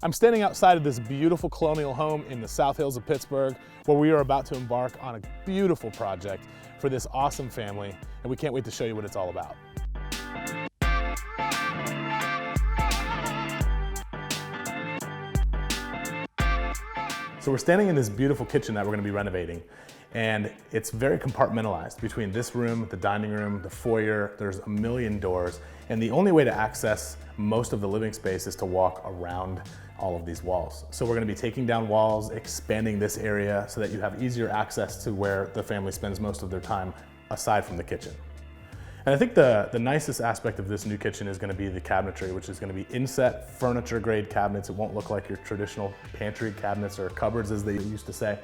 I'm standing outside of this beautiful Colonial home in the South Hills of Pittsburgh, where we are about to embark on a beautiful project for this awesome family, and we can't wait to show you what it's all about. So we're standing in this beautiful kitchen that we're going to be renovating, and it's very compartmentalized between this room, the dining room, the foyer. There's a million doors, and the only way to access most of the living space is to walk around all of these walls. So we're going to be taking down walls, expanding this area so that you have easier access to where the family spends most of their time aside from the kitchen. And I think the nicest aspect of this new kitchen is going to be the cabinetry, which is going to be inset furniture grade cabinets. It won't look like your traditional pantry cabinets or cupboards as they used to say,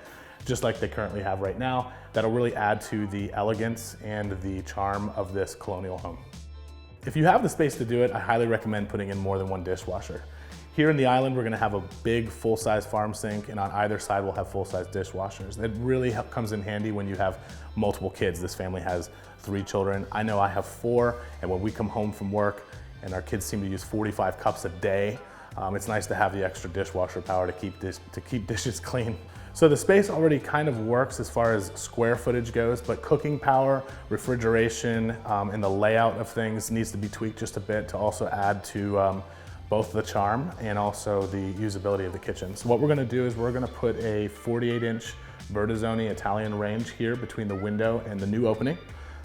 just like they currently have right now. That'll really add to the elegance and the charm of this Colonial home. If you have the space to do it, I highly recommend putting in more than one dishwasher. Here in the island, we're going to have a big full-size farm sink, and on either side we'll have full-size dishwashers. It really comes in handy when you have multiple kids. This family has 3 children. I know I have 4, and when we come home from work and our kids seem to use 45 cups a day, it's nice to have the extra dishwasher power to keep dishes clean. So the space already kind of works as far as square footage goes, but cooking power, refrigeration, and the layout of things needs to be tweaked just a bit to also add to both the charm and also the usability of the kitchen. So what we're gonna do is we're gonna put a 48-inch Bertazzoni Italian range here between the window and the new opening,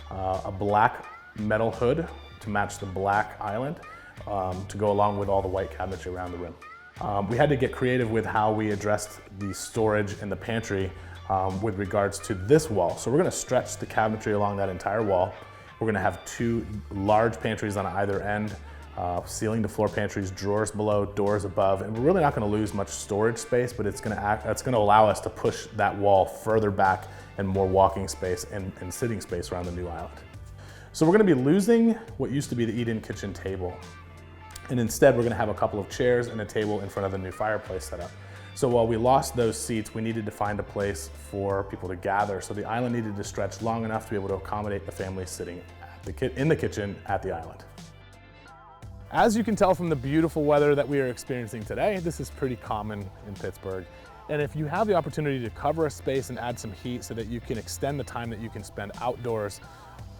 a black metal hood to match the black island to go along with all the white cabinetry around the room. We had to get creative with how we addressed the storage in the pantry with regards to this wall. So we're gonna stretch the cabinetry along that entire wall. We're gonna have 2 large pantries on either end, ceiling to floor pantries, drawers below, doors above, and we're really not going to lose much storage space, but it's going to allow us to push that wall further back and more walking space and sitting space around the new island. So we're going to be losing what used to be the eat-in kitchen table, and instead we're going to have a couple of chairs and a table in front of the new fireplace setup. So while we lost those seats, we needed to find a place for people to gather, so the island needed to stretch long enough to be able to accommodate the family sitting in the kitchen at the island. As you can tell from the beautiful weather that we are experiencing today, this is pretty common in Pittsburgh. And if you have the opportunity to cover a space and add some heat so that you can extend the time that you can spend outdoors,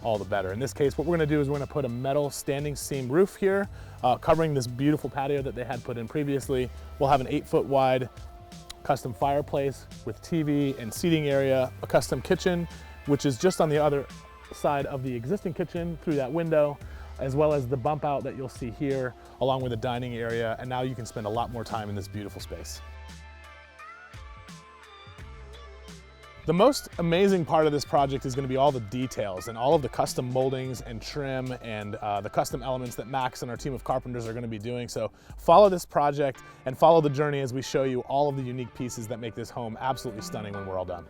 all the better. In this case, what we're gonna do is we're gonna put a metal standing seam roof here, covering this beautiful patio that they had put in previously. We'll have an 8-foot wide custom fireplace with TV and seating area, a custom kitchen, which is just on the other side of the existing kitchen through that window, as well as the bump out that you'll see here, along with the dining area, and now you can spend a lot more time in this beautiful space. The most amazing part of this project is going to be all the details and all of the custom moldings and trim and the custom elements that Max and our team of carpenters are going to be doing. So follow this project and follow the journey as we show you all of the unique pieces that make this home absolutely stunning when we're all done.